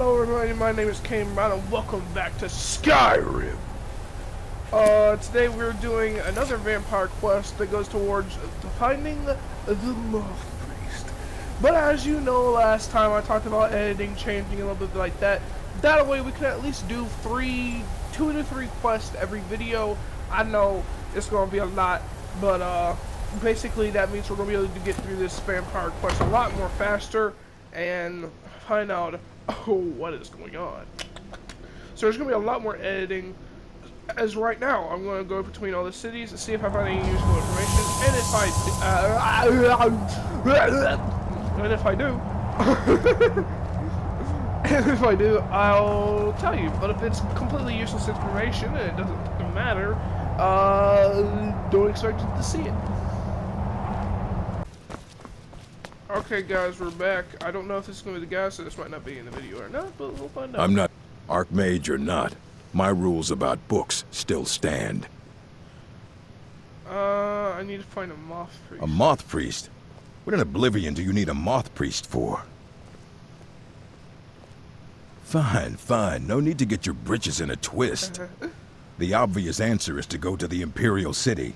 Hello everybody, my name is Cairn, and welcome back to Skyrim. Today we're doing another vampire quest that goes towards finding the Moth Priest. But as you know, last time I talked about editing, changing a little bit like that. That way we can at least do 2 to 3 quests every video. I know it's going to be a lot, but basically that means we're going to be able to get through this vampire quest a lot more faster and find out what is going on. So there's going to be a lot more editing. As right now, I'm going to go between all the cities and see if I find any useful information. And if I do, and if I do, I'll tell you. But if it's completely useless information and it doesn't matter, don't expect to see it. Okay guys, we're back. I don't know if this is going to be the guy, so this might not be in the video or not, but we'll find out. I'm not Archmage or not. My rules about books still stand. I need to find a Moth Priest. A Moth Priest? What in Oblivion do you need a Moth Priest for? Fine, fine. No need to get your britches in a twist. The obvious answer is to go to the Imperial City.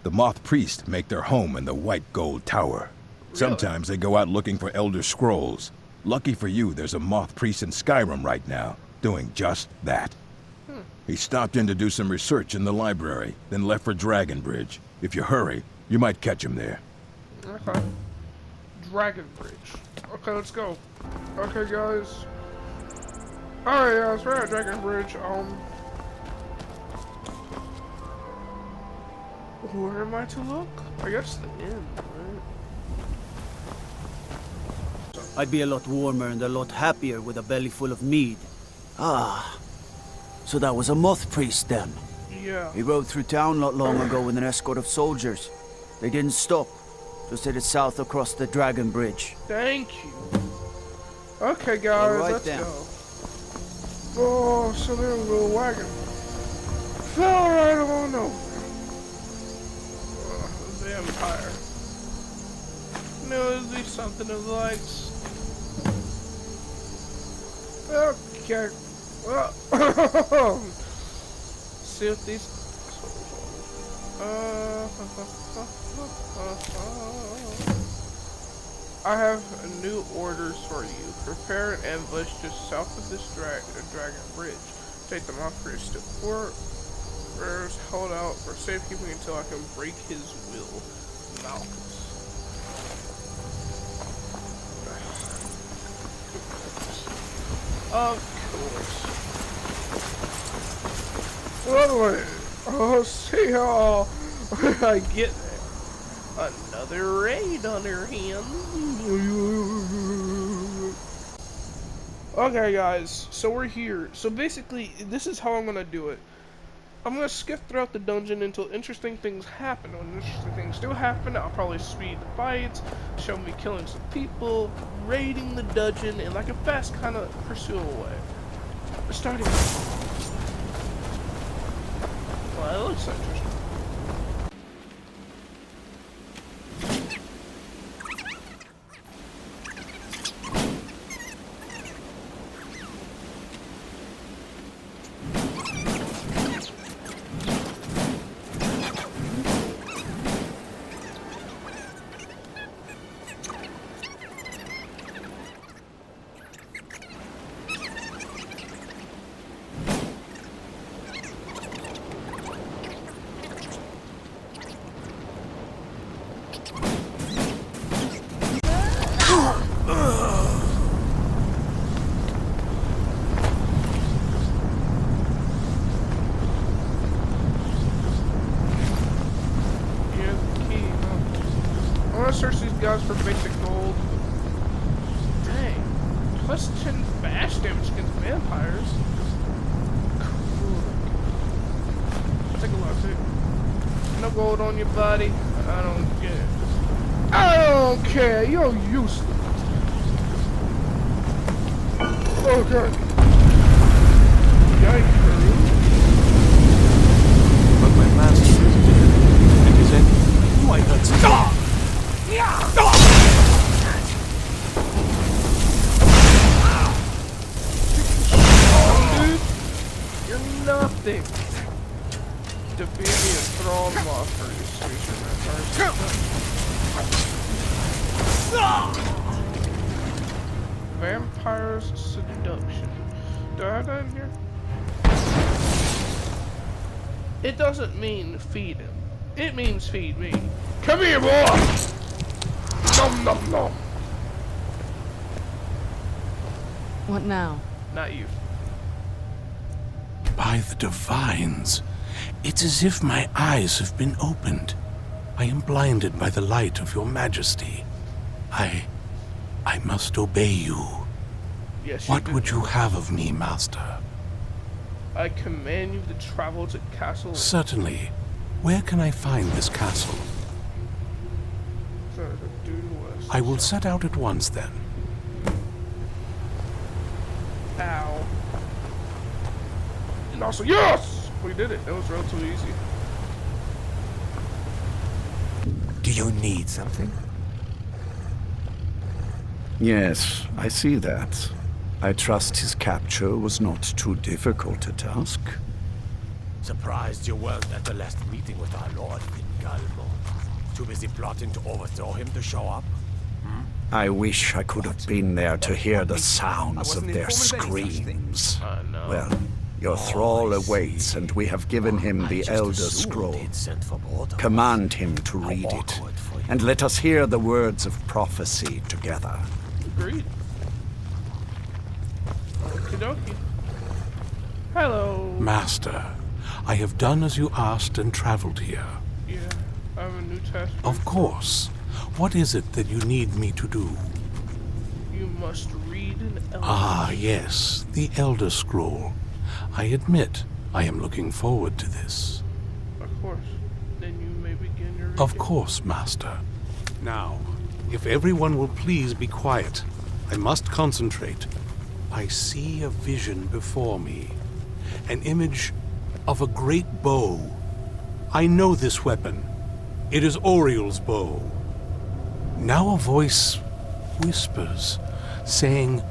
The Moth Priest make their home in the White Gold Tower. Sometimes they go out looking for Elder Scrolls. Lucky for you, there's a Moth Priest in Skyrim right now, doing just that. He stopped in to do some research in the library, then left for Dragon Bridge. If you hurry, you might catch him there. Okay. Dragon Bridge. Okay, let's go. Okay, guys. Alright, guys, we're at Dragon Bridge. Where am I to look? I guess the inn, right? I'd be a lot warmer and a lot happier with a belly full of mead. Ah, so that was a Moth Priest then? Yeah. He rode through town not long ago with an escort of soldiers. They didn't stop, just headed south across the Dragon Bridge. Thank you. Okay, guys, right let's then. go. Oh, so there a little wagon. Fell right on over. Vampire. No, it'd be something of the likes. Okay. Well, see what these. I have new orders for you. Prepare an ambush just south of this Dragon Bridge. Take the Moth Priest to port. Prayers held out for safekeeping until I can break his will. Malchus. Of course. Well, I'll see how I get there. Another raid on her hands. Okay, guys, so we're here. So basically, this is how I'm gonna do it. I'm gonna skip throughout the dungeon until interesting things happen. When interesting things do happen, I'll probably speed the fights, show me killing some people, raiding the dungeon in like a fast kind of pursuit way. Starting. Well, it looks interesting. Search these guys for basic gold. Dang. Plus 10 bash damage against vampires. Cool. I'll take a look, too. No gold on your body. I don't get it. I don't care. You're useless. Okay. Yikes. But my master is dead. And he said, why not stop? nothing. Defeat the enthralled moth Vampire's seduction. Do I have that in here? It doesn't mean feed him. It means feed me. Come here, boy! Nom nom nom. What now? Not you. By the divines, it's as if my eyes have been opened. I am blinded by the light of your majesty. I must obey you. Yes, What do. would you have of me, master? I command you to travel to Castle. Certainly. Where can I find this castle? I will set out at once then. Ow. And also, yes! We did it. That was relatively easy. Do you need something? Yes, I see that. I trust his capture was not too difficult a task. Surprised you weren't at the last meeting with our lord, Vingalmo. Too busy plotting to overthrow him to show up? I wish I could have been there to hear the sounds of their screams. No. Well, your thrall awaits, and we have given him the Elder Scroll. Command him to read it, and let us hear the words of prophecy together. Agreed. Okie dokie. Hello. Master, I have done as you asked and traveled here. Yeah, I have a new task. Of course. What is it that you need me to do? You must read an Elder. Ah, yes, the Elder Scroll. I admit, I am looking forward to this. Of course. Then you may begin your reading. Of course, Master. Now, if everyone will please be quiet, I must concentrate. I see a vision before me. An image of a great bow. I know this weapon. It is Oriel's bow. Now a voice whispers, saying,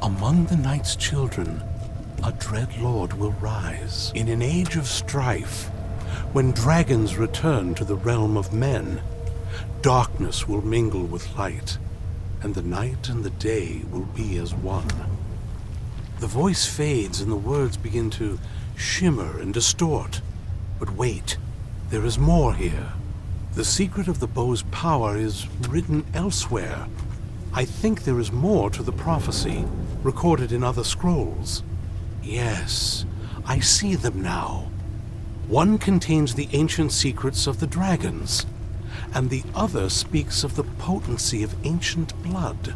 among the night's children, a dread lord will rise. In an age of strife, when dragons return to the realm of men, darkness will mingle with light, and the night and the day will be as one. The voice fades and the words begin to shimmer and distort. But wait, there is more here. The secret of the bow's power is written elsewhere. I think there is more to the prophecy, recorded in other scrolls. Yes, I see them now. One contains the ancient secrets of the dragons, and the other speaks of the potency of ancient blood.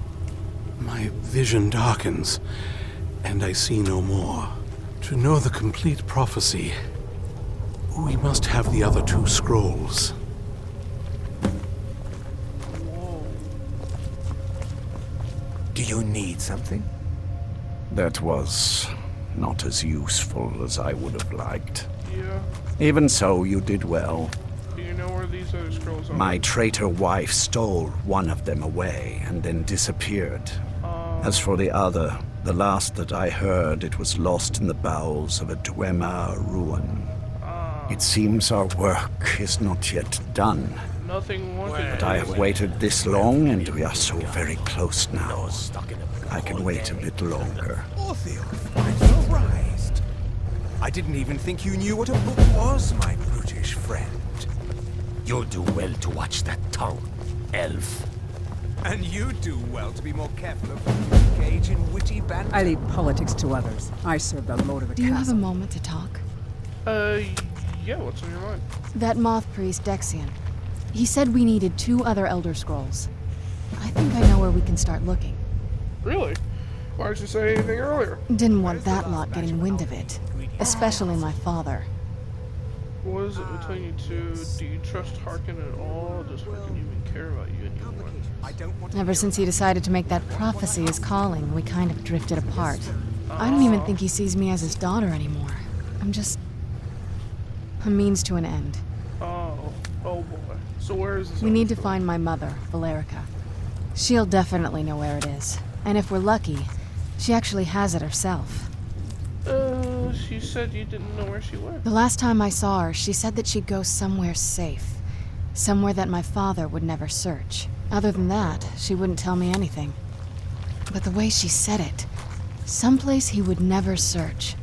My vision darkens, and I see no more. To know the complete prophecy, we must have the other two scrolls. Do you need something? That was not as useful as I would have liked. Yeah. Even so, you did well. Do you know where these other scrolls are? My traitor wife stole one of them away and then disappeared. As for the other, the last that I heard, it was lost in the bowels of a Dwemer ruin. It seems our work is not yet done. Nothing wanted. But I have waited this long, and we are so very close now. I can wait a bit longer. Orthiel, I'm surprised. I didn't even think you knew what a book was, my brutish friend. You'll do well to watch that tongue, elf. And you do well to be more careful of who you engage in witty banter. I leave politics to others. I serve the lord of a Do you have a castle. moment to talk? Yeah, what's on your mind? That moth priest, Dexian. He said we needed 2 other Elder Scrolls. I think I know where we can start looking. Really? Why didn't you say anything earlier? Didn't want that lot getting wind of it. Especially my father. What is it between you two? Do you trust Harkin at all? Does Harkin even care about you anymore? Ever since he decided to make that prophecy his calling, we kind of drifted apart. I don't even think he sees me as his daughter anymore. I'm just a means to an end. Oh boy. So where is this? We need to find my mother, Valerica. She'll definitely know where it is. And if we're lucky, she actually has it herself. Well, she said you didn't know where she went. The last time I saw her, she said that she'd go somewhere safe. Somewhere that my father would never search. Other than that, she wouldn't tell me anything. But the way she said it, someplace he would never search.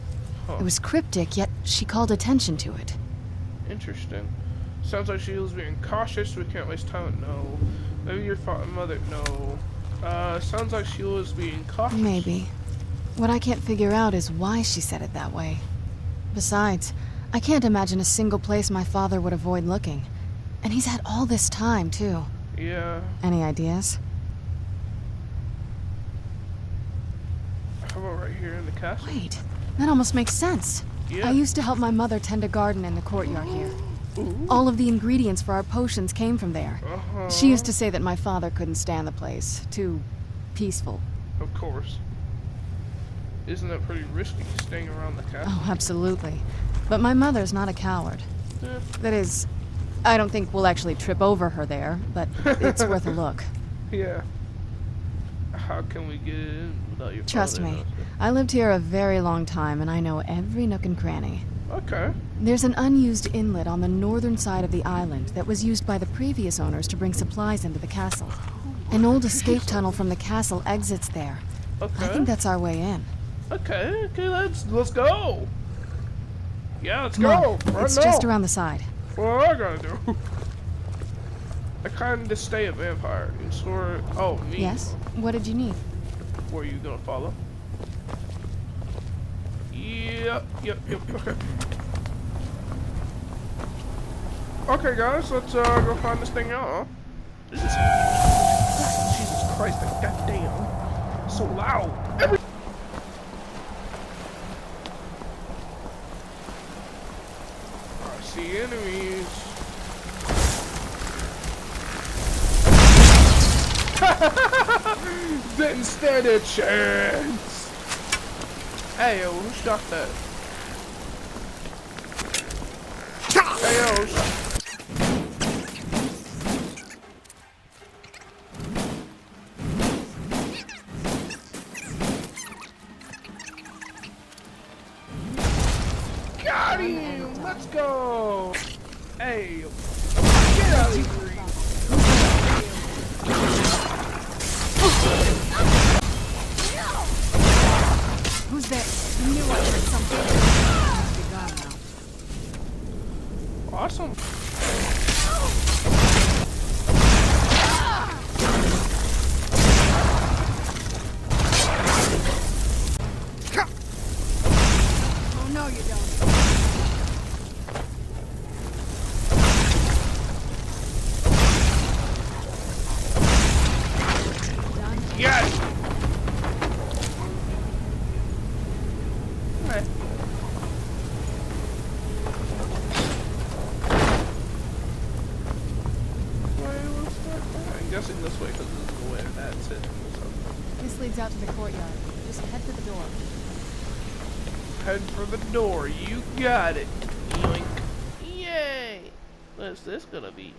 Huh. It was cryptic, yet she called attention to it. Interesting. Sounds like she was being cautious. We can't waste time. No. Maybe your mother. No. Sounds like she was being cautious. Maybe. What I can't figure out is why she said it that way. Besides, I can't imagine a single place my father would avoid looking. And he's had all this time, too. Yeah. Any ideas? How about right here in the castle? Wait, that almost makes sense. Yeah. I used to help my mother tend a garden in the courtyard here. Ooh. All of the ingredients for our potions came from there. Uh-huh. She used to say that my father couldn't stand the place. Too peaceful. Of course. Isn't that pretty risky, staying around the castle? Oh, absolutely. But my mother's not a coward. Yeah. That is, I don't think we'll actually trip over her there, but it's worth a look. Yeah. How can we get in without your Trust father me, knows it? I lived here a very long time and I know every nook and cranny. Okay. There's an unused inlet on the northern side of the island that was used by the previous owners to bring supplies into the castle. An old escape tunnel from the castle exits there. Okay. I think that's our way in. Okay, let's go. Yeah, let's Come go. on, Right it's now. just around the side. What I gotta do? I kind of stay a vampire. You sort. Oh, me. Yes? What did you need? Were you gonna follow? Yep. Okay. Okay, guys, let's go find this thing out. Huh? This is Jesus Christ! Goddamn, so loud. I see enemies. Didn't stand a chance. Hey yo, who shot that? Hey yo, who shot? Got him! Let's go! Hey, get out of here! Who's there? You knew I heard something. Be gone now. Awesome. Oh no, you don't. Yes! Okay. I'm guessing this way because this is the way that's it. So This leads out to the courtyard. Just head for the door. head for the door. You got it. Yoink. Yay! What's this gonna be?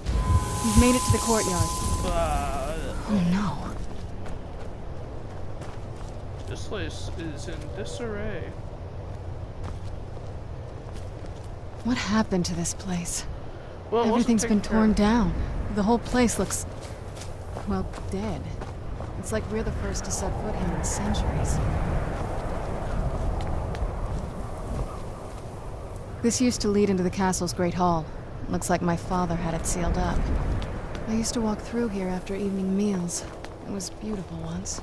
You've made it to the courtyard. Oh no. This place is in disarray. What happened to this place? Well, Everything's been torn down. The whole place looks, well, dead. It's like we're the first to set foot here in centuries. This used to lead into the castle's great hall. Looks like my father had it sealed up. I used to walk through here after evening meals. It was beautiful once.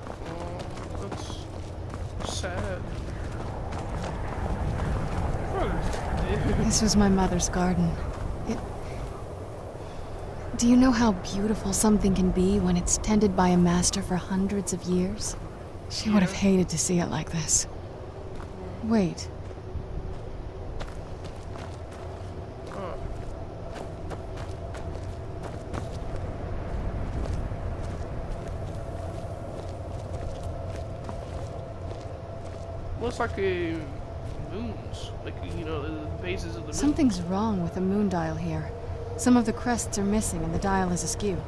Oh, that's sad. This was my mother's garden. Do you know how beautiful something can be when it's tended by a master for hundreds of years? She would have hated to see it like this. Wait. Looks like a moons, like, you know, the bases of the moon. Something's wrong with the moon dial here. Some of the crests are missing and the dial is askew.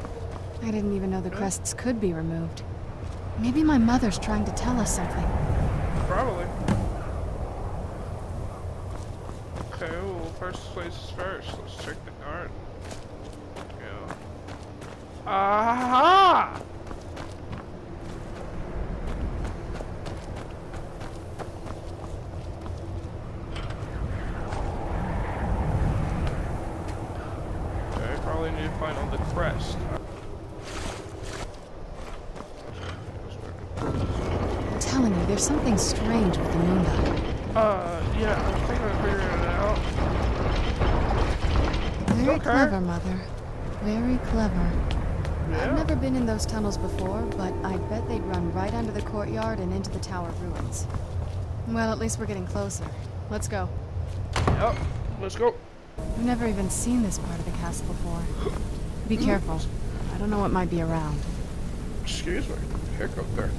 I didn't even know the crests could be removed. Maybe my mother's trying to tell us something. Probably. Okay, well, first place is first. Let's check the garden. Yeah. Aha! Okay, probably need to find on the crest. I'm telling you, there's something strange with the moon dot. Yeah, I think I'm figuring it out. Very Okay. clever, Mother. Very clever. Yeah. I've never been in those tunnels before, but I bet they'd run right under the courtyard and into the tower ruins. Well, at least we're getting closer. Let's go. Yep, let's go. I've never even seen this part of the castle before. Be careful. I don't know what might be around. Excuse me. Hiccup there.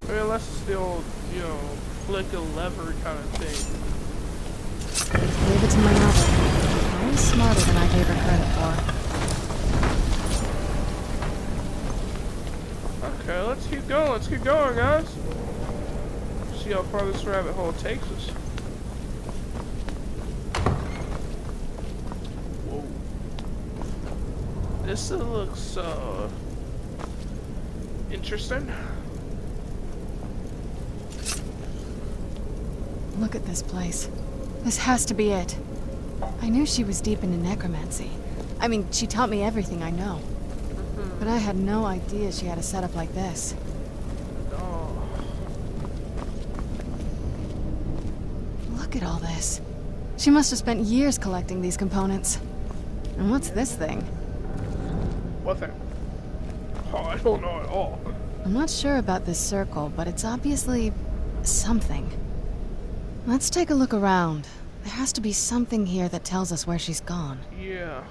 Unless still, you know, flick a lever kind of thing. Gave it to my mother. Way smarter than I gave her credit for. Okay, let's keep going. Let's keep going, guys. See how far this rabbit hole takes us. Whoa. This looks, interesting. Look at this place. This has to be it. I knew she was deep into necromancy. I mean, she taught me everything I know. But I had no idea she had a setup like this. Oh. Look at all this. She must have spent years collecting these components. And what's this thing? What thing? Oh, I don't know at all. I'm not sure about this circle, but it's obviously something. Let's take a look around. There has to be something here that tells us where she's gone. Yeah.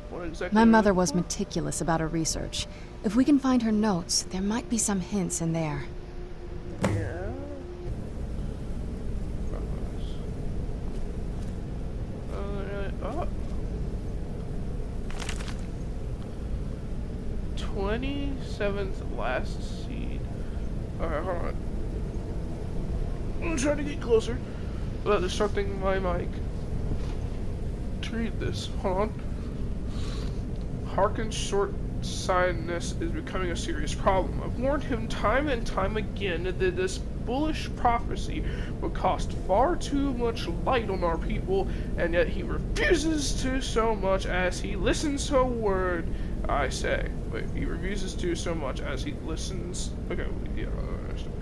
What exactly? My mother was meticulous about her research. If we can find her notes, there might be some hints in there. Yeah. Oh. 27th last seed. Alright, hold on. I'm trying to get closer without disrupting my mic to read this. Hold on. Harkin's short-sightedness is becoming a serious problem. I've warned him time and time again that this bullish prophecy would cost far too much light on our people, and yet he refuses to so much as he listens to a word I say. Wait, he refuses to so much as he listens. Okay, yeah, I understand.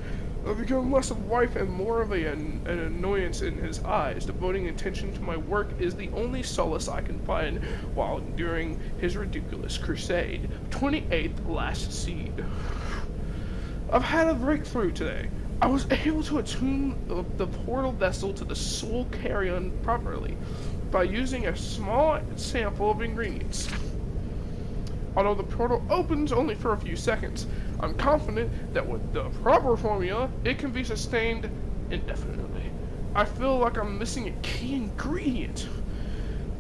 I've become less of a wife and more of an annoyance in his eyes. Devoting attention to my work is the only solace I can find while enduring his ridiculous crusade. 28th last seed. I've had a breakthrough today. I was able to attune the portal vessel to the soul Cairn properly, by using a small sample of ingredients. Although the portal opens only for a few seconds, I'm confident that with the proper formula, it can be sustained indefinitely. I feel like I'm missing a key ingredient.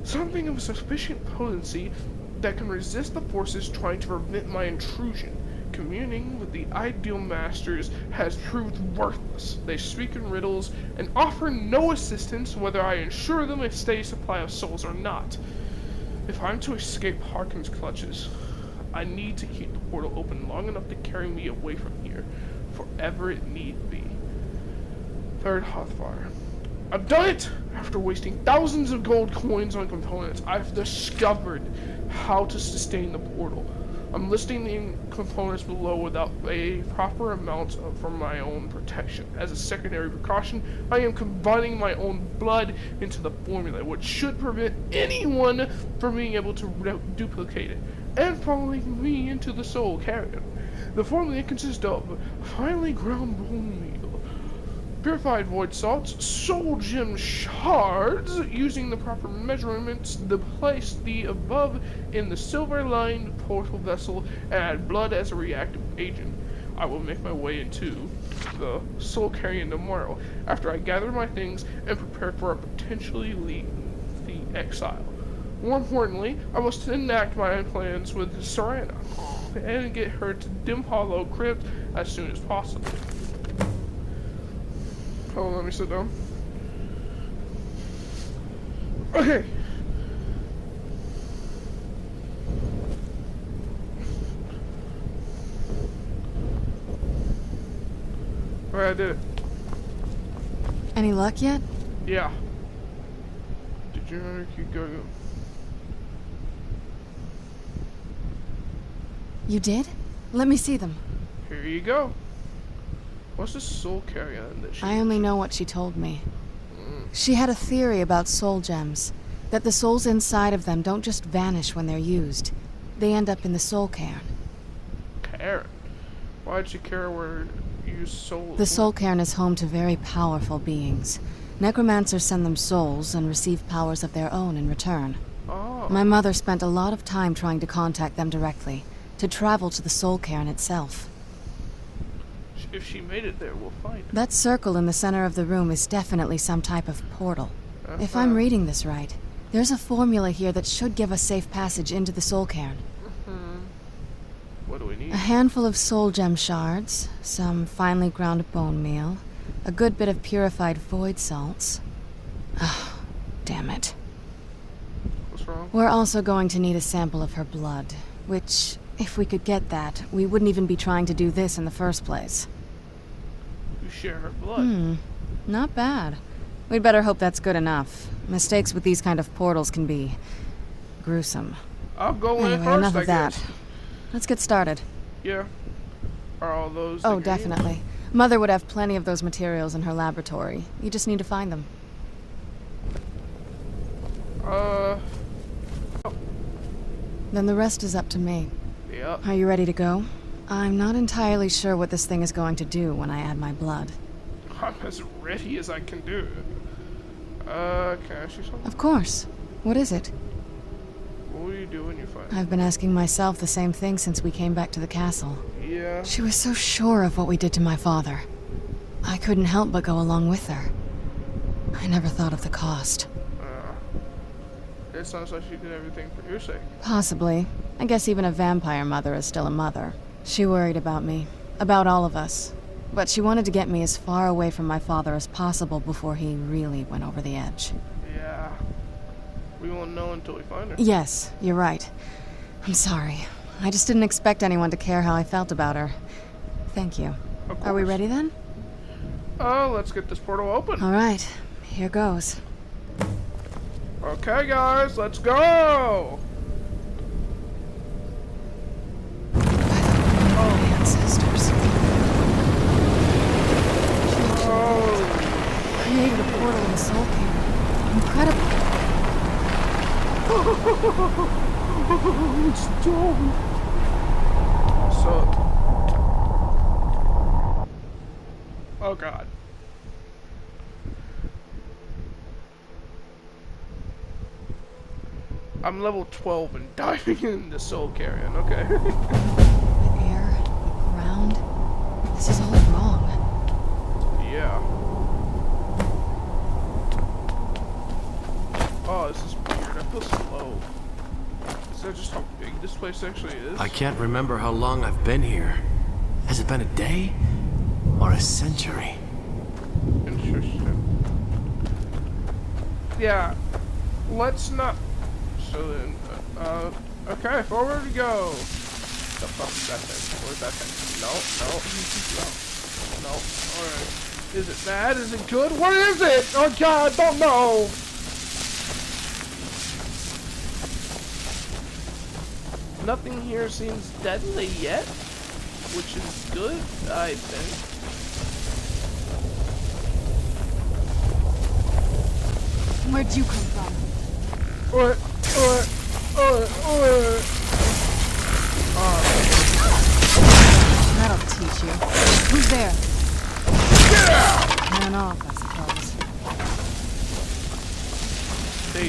Something of sufficient potency that can resist the forces trying to prevent my intrusion. Communing with the ideal masters has proved worthless. They speak in riddles and offer no assistance whether I ensure them a steady supply of souls or not. If I'm to escape Harkin's clutches, I need to keep the portal open long enough to carry me away from here, forever it need be. Third Hotfire. I've done it! After wasting thousands of gold coins on components, I've discovered how to sustain the portal. I'm listing the components below without a proper amount for my own protection. As a secondary precaution, I am combining my own blood into the formula, which should prevent anyone from being able to duplicate it, and following me into the soul Cairn. The formula consists of finely ground bone meal, purified void salts, soul gem shards, using the proper measurements to place the above in the silver-lined portal vessel, and add blood as a reactive agent. I will make my way into the soul carrion tomorrow, after I gather my things and prepare for a potentially lengthy exile. More importantly, I must enact my plans with Serana, and get her to Dim Hollow Crypt as soon as possible. Hold on, let me sit down. Okay. Alright, I did it. Any luck yet? Yeah. Did you know you go? You did? Let me see them. Here you go. What's the soul carrion that she... I only know what she told me. She had a theory about soul gems. That the souls inside of them don't just vanish when they're used. They end up in the soul cairn. Cairn? Why'd she care where you use soul? The soul cairn is home to very powerful beings. Necromancers send them souls and receive powers of their own in return. Oh. My mother spent a lot of time trying to contact them directly, to travel to the soul cairn itself. If she made it there, we'll find her. That circle in the center of the room is definitely some type of portal. If I'm reading this right, there's a formula here that should give us safe passage into the soul cairn. What do we need? A handful of soul gem shards, some finely ground bone meal, a good bit of purified void salts. Oh, damn it. What's wrong? We're also going to need a sample of her blood, which, if we could get that, we wouldn't even be trying to do this in the first place. You share her blood. Not bad. We'd better hope that's good enough. Mistakes with these kind of portals can be gruesome. I'll go in Anyway, first, enough I of that. guess. Let's get started. Yeah. Are all those Oh, ingredients? definitely. Mother would have plenty of those materials in her laboratory. You just need to find them. Then the rest is up to me. Yep. Are you ready to go? I'm not entirely sure what this thing is going to do when I add my blood. I'm as ready as I can do. Can I ask you something? Of course. What is it? What will you do when you find I've been asking myself the same thing since we came back to the castle. Yeah. She was so sure of what we did to my father. I couldn't help but go along with her. I never thought of the cost. It sounds like she did everything for your sake. Possibly. I guess even a vampire mother is still a mother. She worried about me. About all of us. But she wanted to get me as far away from my father as possible before he really went over the edge. Yeah. We won't know until we find her. Yes, you're right. I'm sorry. I just didn't expect anyone to care how I felt about her. Thank you. Of Are we course. ready then? Let's get this portal open. All right. Here goes. Okay, guys, let's go! Oh, ancestors. Oh. Created a portal in the soul cairn. Incredible. It's done. So. Oh god. I'm level 12 and diving into Soul Carrion. Okay. The air, the ground. This is all wrong. Yeah. Oh, this is weird. I feel slow. Is that just how big this place actually is? I can't remember how long I've been here. Has it been a day? Or a century? Interesting. Yeah. Let's not... So then, okay, forward we go. The fuck is that thing? Where's that thing? No. Alright. Is it bad? Is it good? What is it? Oh god, I don't know! Nothing here seems deadly yet, which is good, I think. Where'd you come from? That'll teach you. Who's there? Man off, I suppose. They...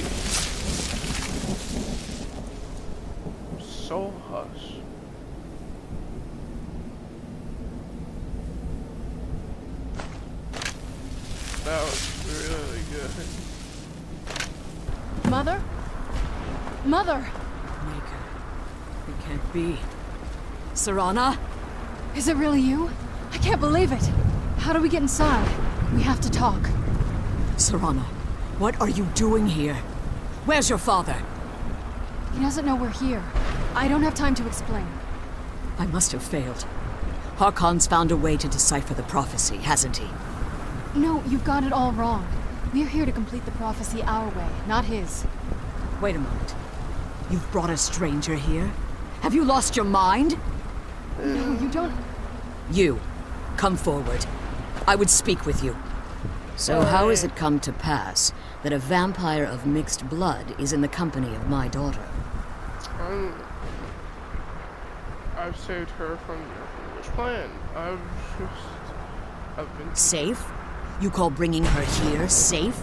So hush. That was really good. Mother? Mother! Maker. It can't be. Serana? Is it really you? I can't believe it. How do we get inside? We have to talk. Serana, what are you doing here? Where's your father? He doesn't know we're here. I don't have time to explain. I must have failed. Harkon's found a way to decipher the prophecy, hasn't he? No, you've got it all wrong. We're here to complete the prophecy our way, not his. Wait a moment. You've brought a stranger here? Have you lost your mind? No, you don't... You, come forward. I would speak with you. So how has it come to pass that a vampire of mixed blood is in the company of my daughter? I've saved her from your foolish plan. I've been... Safe? You call bringing her here safe?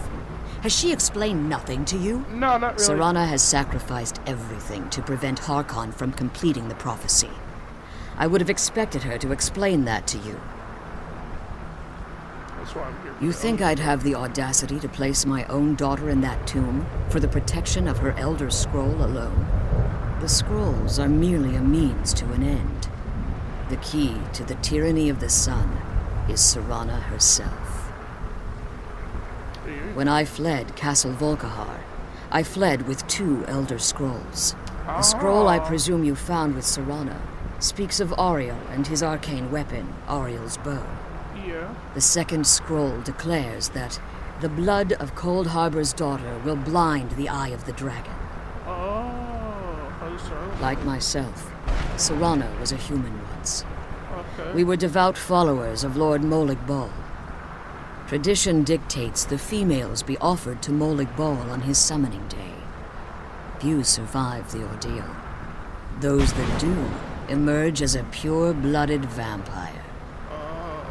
Has she explained nothing to you? No, not really. Serana has sacrificed everything to prevent Harkon from completing the prophecy. I would have expected her to explain that to you. That's why I'm here. You think I'd have the audacity to place my own daughter in that tomb for the protection of her Elder Scroll alone? The scrolls are merely a means to an end. The key to the tyranny of the sun is Serana herself. When I fled Castle Volkihar, I fled with 2 Elder Scrolls. The scroll I presume you found with Serana speaks of Ariel and his arcane weapon, Ariel's bow. Yeah. The second scroll declares that the blood of Cold Harbor's daughter will blind the eye of the dragon. Oh, so? Like myself, Serana was a human once. Okay. We were devout followers of Lord Molig Bal. Tradition dictates the females be offered to Molig Bal on his summoning day. Few survive the ordeal. Those that do emerge as a pure-blooded vampire.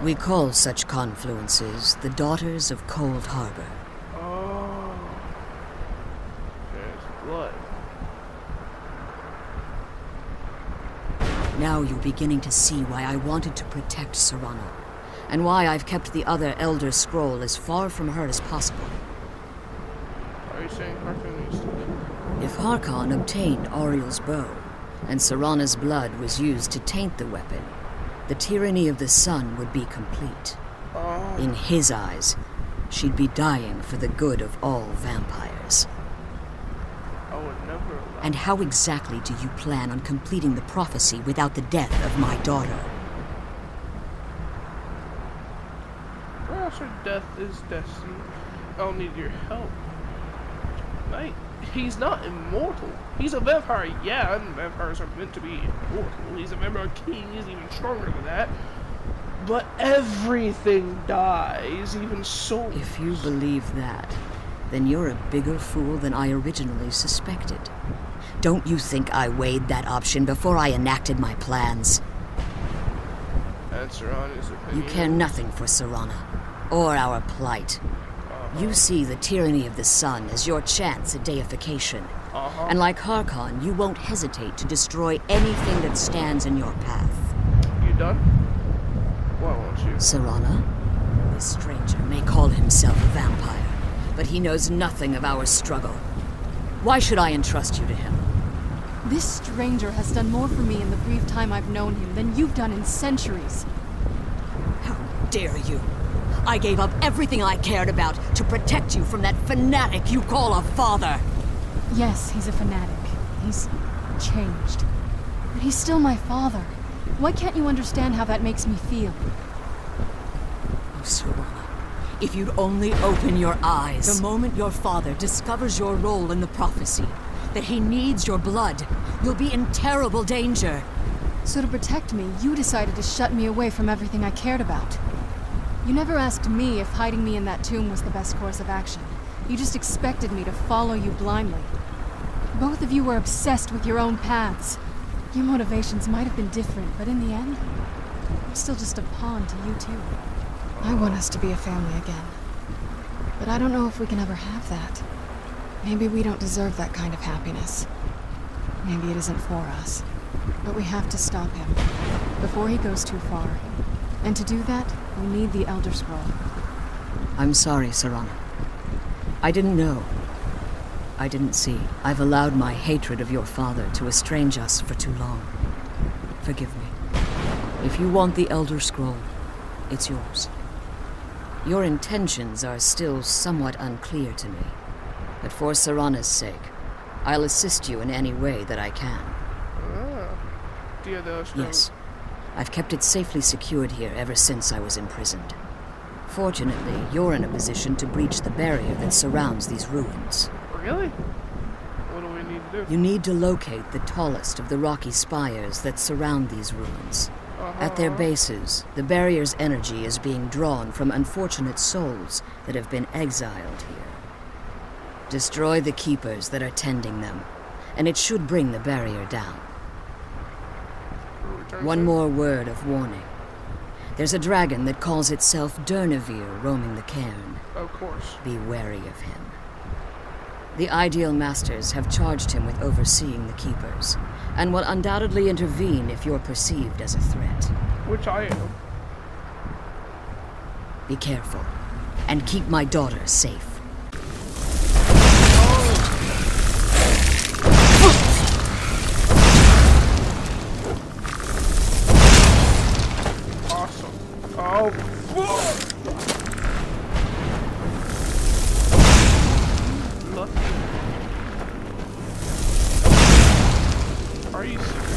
We call such confluences the Daughters of Cold Harbor. Oh. There's blood. Now you're beginning to see why I wanted to protect Serana, and why I've kept the other Elder Scroll as far from her as possible. Are you saying Harkon needs to live? If Harkon obtained Ariel's bow, and Serana's blood was used to taint the weapon, the tyranny of the sun would be complete. Oh. In his eyes, she'd be dying for the good of all vampires. I would never allow... And how exactly do you plan on completing the prophecy without the death of my daughter? Perhaps her death is destiny. I'll need your help. Knight, he's not immortal. He's a vampire, yeah, and vampires are meant to be immortal. He's a vampire king, he's even stronger than that. But everything dies, even souls. If you believe that, then you're a bigger fool than I originally suspected. Don't you think I weighed that option before I enacted my plans? That's Serana's opinion. You care nothing for Serana, or our plight. You see the tyranny of the sun as your chance at deification, And like Harkon, you won't hesitate to destroy anything that stands in your path. You done? Why won't you? Serana? This stranger may call himself a vampire, but he knows nothing of our struggle. Why should I entrust you to him? This stranger has done more for me in the brief time I've known him than you've done in centuries. How dare you? I gave up everything I cared about to protect you from that fanatic you call a father. Yes, he's a fanatic. He's changed. But he's still my father. Why can't you understand how that makes me feel? Oh, Serana, if you'd only open your eyes. The moment your father discovers your role in the prophecy, that he needs your blood, you'll be in terrible danger. So to protect me, you decided to shut me away from everything I cared about. You never asked me if hiding me in that tomb was the best course of action. You just expected me to follow you blindly. Both of you were obsessed with your own paths. Your motivations might have been different, but in the end, I'm still just a pawn to you two. I want us to be a family again. But I don't know if we can ever have that. Maybe we don't deserve that kind of happiness. Maybe it isn't for us. But we have to stop him before he goes too far. And to do that, we need the Elder Scroll. I'm sorry, Serana. I didn't know. I didn't see. I've allowed my hatred of your father to estrange us for too long. Forgive me. If you want the Elder Scroll, it's yours. Your intentions are still somewhat unclear to me. But for Serana's sake, I'll assist you in any way that I can. Do you have the Elder Scroll? Yes. I've kept it safely secured here ever since I was imprisoned. Fortunately, you're in a position to breach the barrier that surrounds these ruins. Really? What do we need to do? You need to locate the tallest of the rocky spires that surround these ruins. At their bases, the barrier's energy is being drawn from unfortunate souls that have been exiled here. Destroy the keepers that are tending them, and it should bring the barrier down. One more word of warning. There's a dragon that calls itself Durnevere roaming the Cairn. Of course. Be wary of him. The Ideal Masters have charged him with overseeing the Keepers, and will undoubtedly intervene if you're perceived as a threat. Which I am. Be careful, and keep my daughter safe. Awesome. Oh, whoa! Are you serious?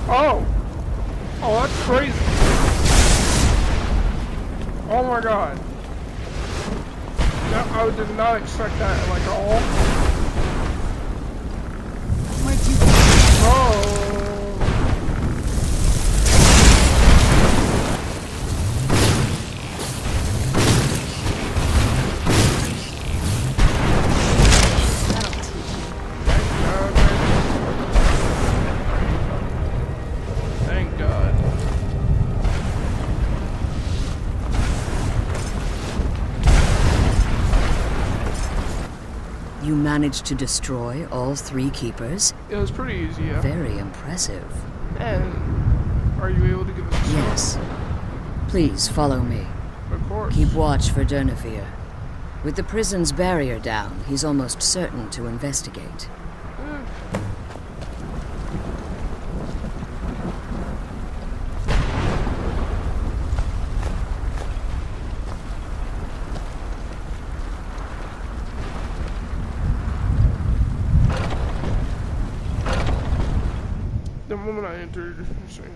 Oh! Oh, that's crazy. Oh my god. No, I did not expect that, like, at all. Where'd you Oh! Thank God. You managed to destroy all 3 Keepers? It was pretty easy, yeah. Very impressive. And are you able to give us a shot? Yes. Please follow me. Of course. Keep watch for Durnevere. With the prison's barrier down, he's almost certain to investigate. when I entered. Wait.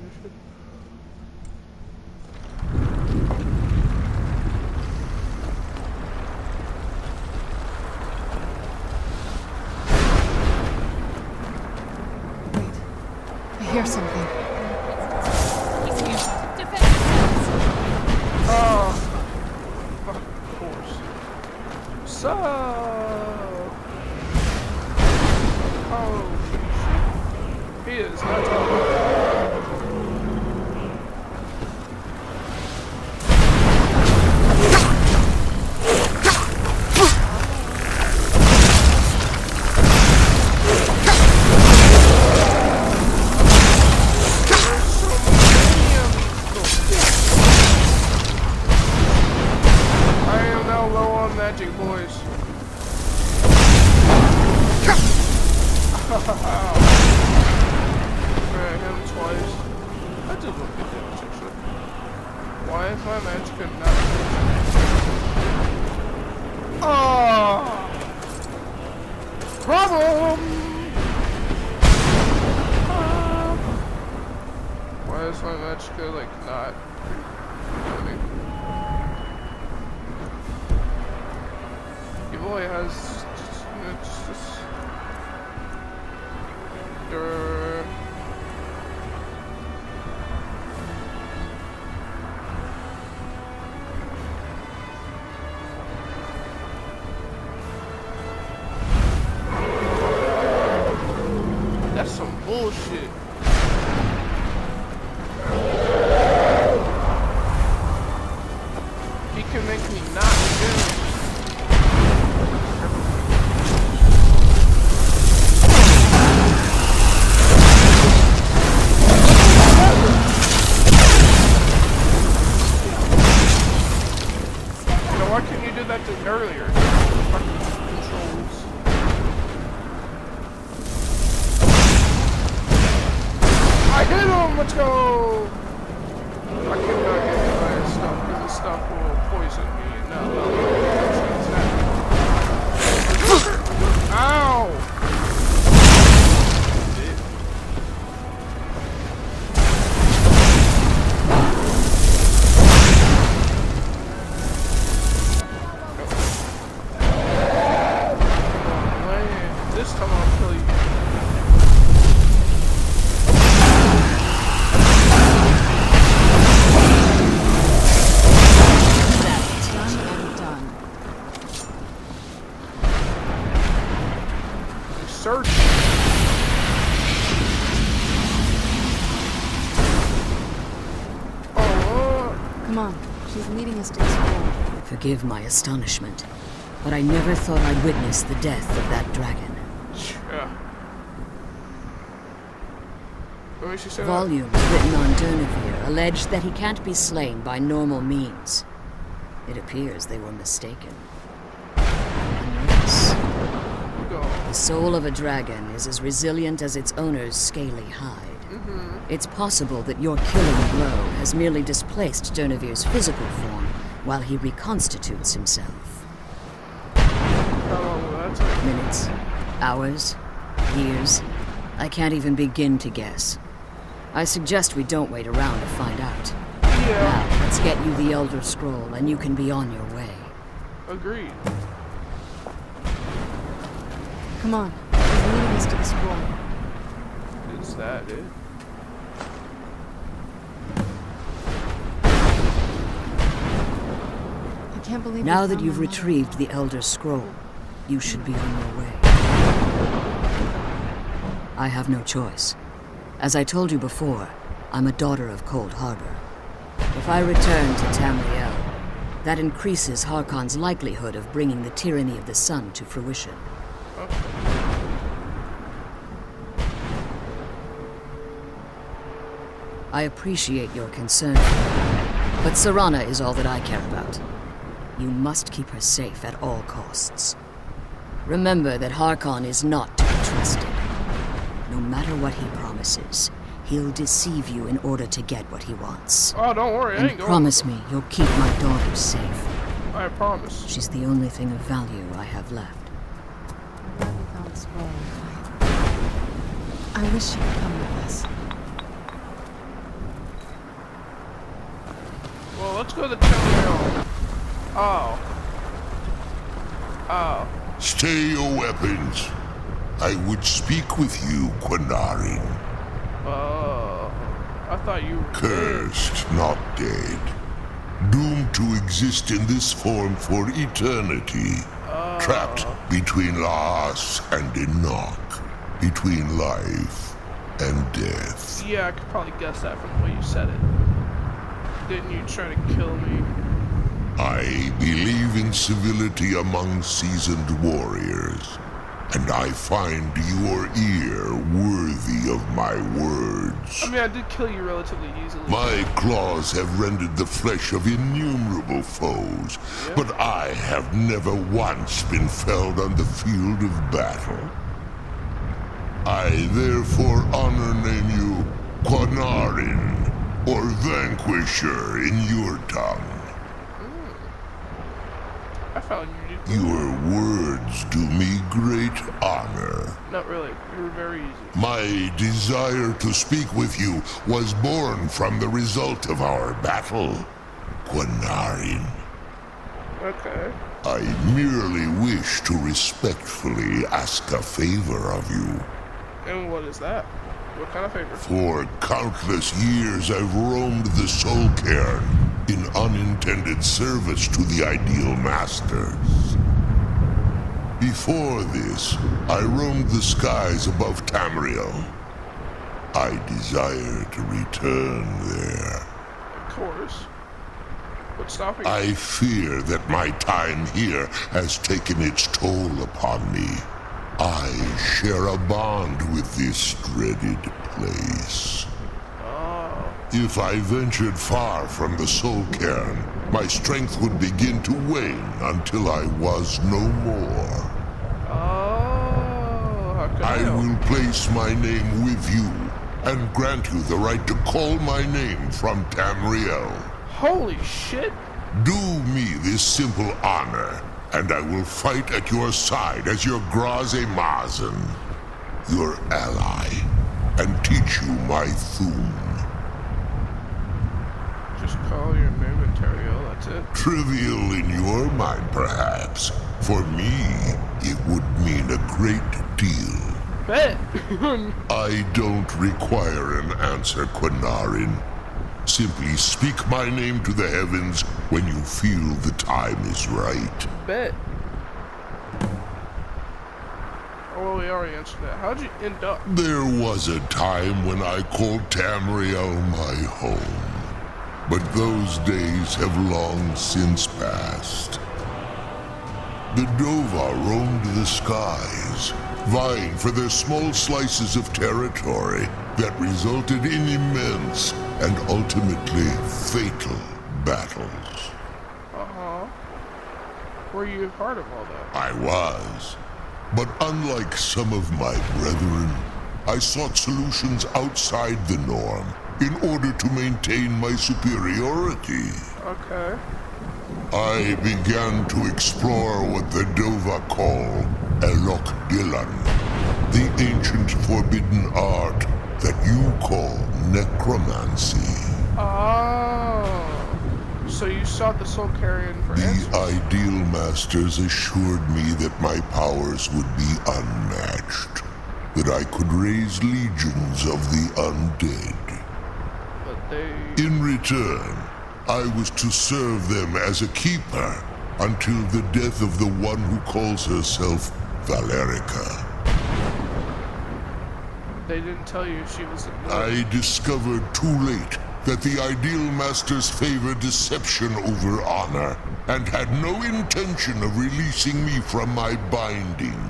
I hear something. Oh, of course. So, oh, he is not talking. Magic, boys. Man, him twice. I just looked at damage actually. Why is my magic not? Oh! Problem! Why is my magic like not? Boy has just that's some bullshit. He can make me not do. Earlier. Controls. I hit him! Let's go! I cannot get hit by his stuff because his stuff will poison me. No. Ow! This time I'll kill you. Done and done. Search. Come on. She's leading us to the scroll. Forgive my astonishment, but I never thought I'd witness the death of that dragon. Yeah. What makes you say Volumes written on Durnevere allege that he can't be slain by normal means. It appears they were mistaken. And this, the soul of a dragon is as resilient as its owner's scaly hide. It's possible that your killing blow has merely displaced Durnevere's physical form while he reconstitutes himself. How long will that take? Minutes, hours, years. I can't even begin to guess. I suggest we don't wait around to find out. Yeah. Now, let's get you the Elder Scroll and you can be on your way. Agreed. Come on. She's leading us to the scroll. Is that it? I can't believe Now we that found you've my mother. retrieved the Elder Scroll, you should be on your way. I have no choice. As I told you before, I'm a daughter of Cold Harbor. If I return to Tamriel, that increases Harkon's likelihood of bringing the tyranny of the sun to fruition. I appreciate your concern, but Serana is all that I care about. You must keep her safe at all costs. Remember that Harkon is not to be trusted. No matter what he promises, he'll deceive you in order to get what he wants. Oh, don't worry, I ain't And going. promise me you'll keep my daughter safe. I promise. She's the only thing of value I have left. I'm glad we found the scroll. I wish she could come with us. let's go to the terminal. Oh. Oh. Stay your weapons. I would speak with you, Quinarin. Oh. I thought you were Cursed, not dead. Doomed to exist in this form for eternity. Trapped between Laas and Enoch. Between life and death. Yeah, I could probably guess that from the way you said it. Didn't you try to kill me? I believe in civility among seasoned warriors, and I find your ear worthy of my words. I mean, I did kill you relatively easily. My claws have rended the flesh of innumerable foes, but I have never once been felled on the field of battle. I therefore honor name you Quinarin, or Vanquisher in your tongue. I found you. Your words do me great honor. Not really. You were very easy. My desire to speak with you was born from the result of our battle, Quinarin. Okay. I merely wish to respectfully ask a favor of you. And what is that? What kind of favor? For countless years I've roamed the Soul Cairn in unintended service to the Ideal Masters. Before this, I roamed the skies above Tamriel. I desire to return there. Of course. What's stopping you? I fear that my time here has taken its toll upon me. I share a bond with this dreaded place. Oh. If I ventured far from the Soul Cairn, my strength would begin to wane until I was no more. Oh. How can I will place my name with you and grant you the right to call my name from Tamriel. Holy shit. Do me this simple honor, and I will fight at your side as your Graze Mazen, your ally, and teach you my Thum. Just call your name in Teriel, that's it. Trivial in your mind, perhaps. For me, it would mean a great deal. Bet. I don't require an answer, Quinarin. Simply speak my name to the heavens when you feel the time is right. Bet. Oh, well, we already answered that. How'd you end up? There was a time when I called Tamriel my home. But those days have long since passed. The Dova roamed the skies, vying for their small slices of territory that resulted in immense and ultimately fatal battles. Uh-huh. Were you a part of all that? I was. But unlike some of my brethren, I sought solutions outside the norm in order to maintain my superiority. Okay. I began to explore what the Dova call Elok Dylan, the ancient forbidden art that you call necromancy. Oh. So you sought the Soul Carrion for answers? The Ideal Masters assured me that my powers would be unmatched, that I could raise legions of the undead. But they... In return, I was to serve them as a keeper until the death of the one who calls herself Valerica. They didn't tell you she was a... I discovered too late that the Ideal Masters favor deception over honor, and had no intention of releasing me from my binding.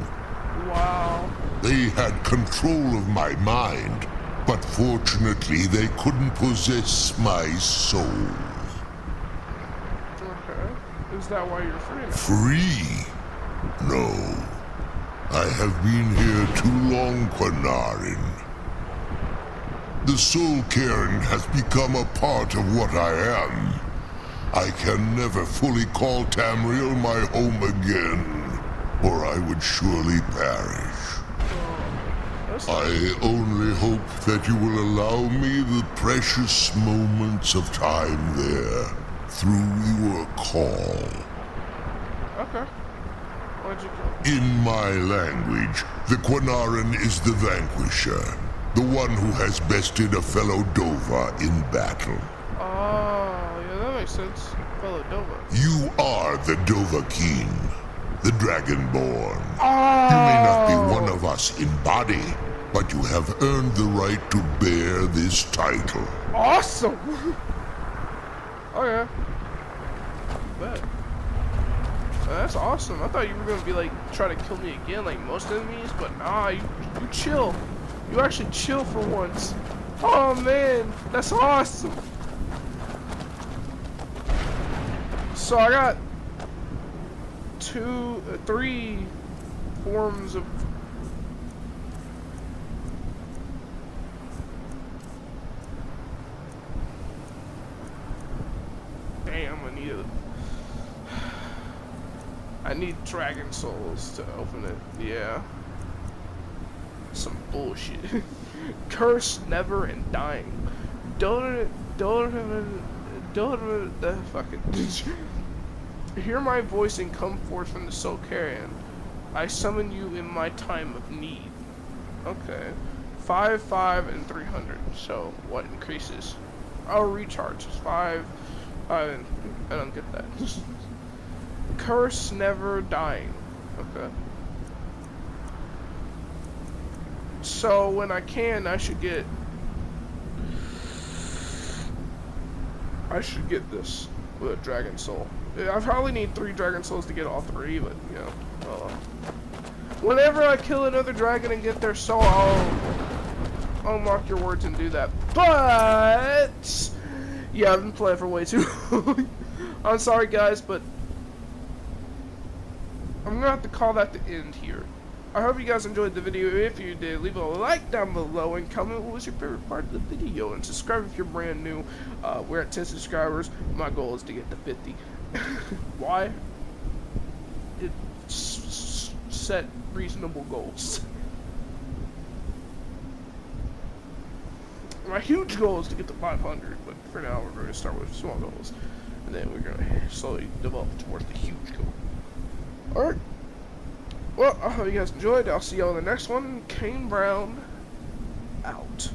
Wow. They had control of my mind, but fortunately they couldn't possess my soul. Okay. Is that why you're free now? Free? No. I have been here too long, Quinarin. The Soul Cairn has become a part of what I am. I can never fully call Tamriel my home again, or I would surely perish. I only hope that you will allow me the precious moments of time there, through your call. Okay. Why'd you kill? In my language, the Quinaran is the vanquisher, the one who has bested a fellow Dova in battle. Oh, yeah, that makes sense. Fellow Dova. You are the Dova King, the Dragonborn. Oh! You may not be one of us in body, but you have earned the right to bear this title. Awesome! Oh yeah. Bet. That's awesome. I thought you were gonna be like try to kill me again like most enemies, but nah, you chill. You actually chill for once. Oh man, that's awesome. So I got 3 forms of I need dragon souls to open it. Yeah. Some bullshit. Curse, never, and dying. Fucking. Hear my voice and come forth from the soul Cairn. I summon you in my time of need. Okay. 5, 5, and 300. So what increases? Oh, recharge. 5, 5, and I don't get that. Curse, never, dying. Okay. So when I should get this with a dragon soul. I probably need 3 dragon souls to get all 3, but you know, whenever I kill another dragon and get their soul, I'll unlock your words and do that. But yeah, I've been playing for way too long. I'm sorry guys, but I'm gonna have to call that the end here. I hope you guys enjoyed the video. If you did, leave a like down below and comment what was your favorite part of the video, and subscribe if you're brand new. We're at 10 subscribers. My goal is to get to 50. Why? Set reasonable goals. My huge goal is to get to 500, but for now we're going to start with small goals, and then we're going to slowly develop towards the huge goal. Alright. Well, I hope you guys enjoyed. I'll see y'all in the next one. Cain Brown, out.